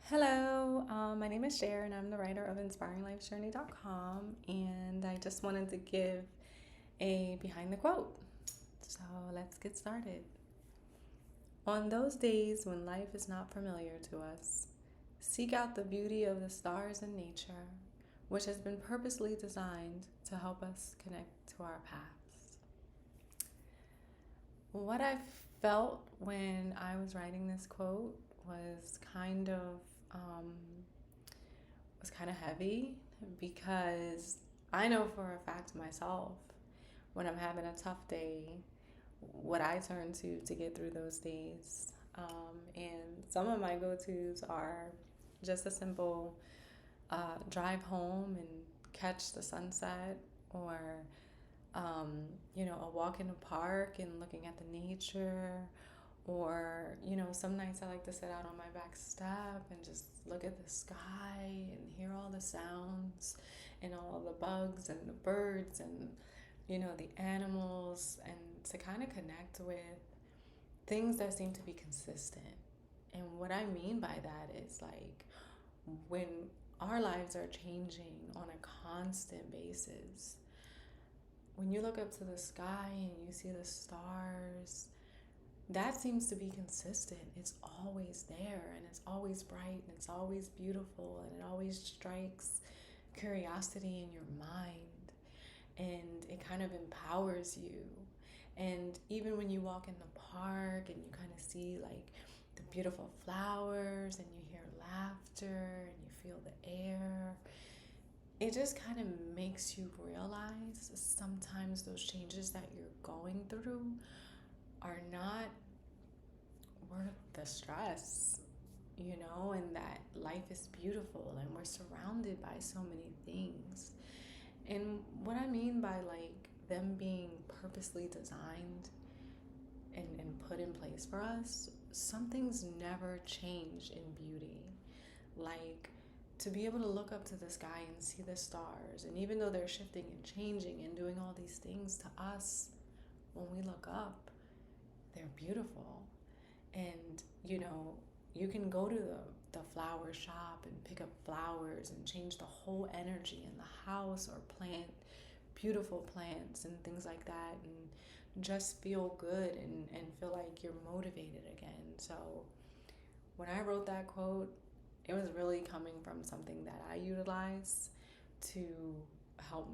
Hello, my name is Cher, and I'm the writer of InspiringLifesJourney-cher0805 and I just wanted to give a behind the quote. So let's get started. On those days when life is not familiar to us, seek out the beauty of the stars and nature, which has been purposely designed to help us connect to our paths. What I felt when I was writing this quote was kind of heavy, because I know for a fact myself, when I'm having a tough day, what I turn to get through those days. And some of my go-tos are just a simple drive home and catch the sunset, or a walk in the park and looking at the nature, or some nights I like to sit out on my back step and just look at the sky and hear all the sounds and all the bugs and the birds and the animals, and to kind of connect with things that seem to be consistent. And what I mean by that is, like, when our lives are changing on a constant basis, when you look up to the sky and you see the stars, that seems to be consistent. It's always there, and it's always bright, and it's always beautiful, and it always strikes curiosity in your mind, and it kind of empowers you. And even when you walk in the park and you kind of see, like, the beautiful flowers, and you hear laughter and you feel the air, it just kind of makes you realize sometimes those changes that you're going through are not worth the stress, and that life is beautiful and we're surrounded by so many things. And what I mean by, like, them being purposely designed and put in place for us, some things never change in beauty. Like, to be able to look up to the sky and see the stars, and even though they're shifting and changing and doing all these things to us, when we look up, they're beautiful. And you can go to the flower shop and pick up flowers and change the whole energy in the house, or plant beautiful plants and things like that, and just feel good and feel like you're motivated again. So when I wrote that quote, it was really coming from something that I utilize to help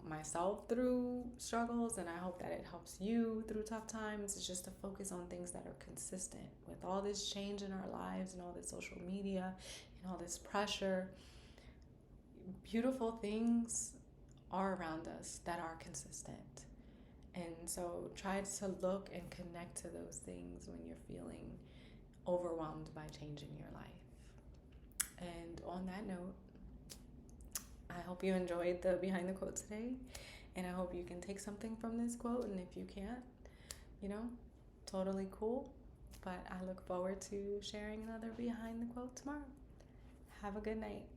myself through struggles, and I hope that it helps you through tough times. It's just to focus on things that are consistent with all this change in our lives and all this social media and all this pressure. Beautiful things are around us that are consistent, and so try to look and connect to those things when you're feeling overwhelmed by changing your life. And on that note, I hope you enjoyed the behind the quote today, and I hope you can take something from this quote. And if you can't, totally cool. But I look forward to sharing another behind the quote tomorrow. Have a good night.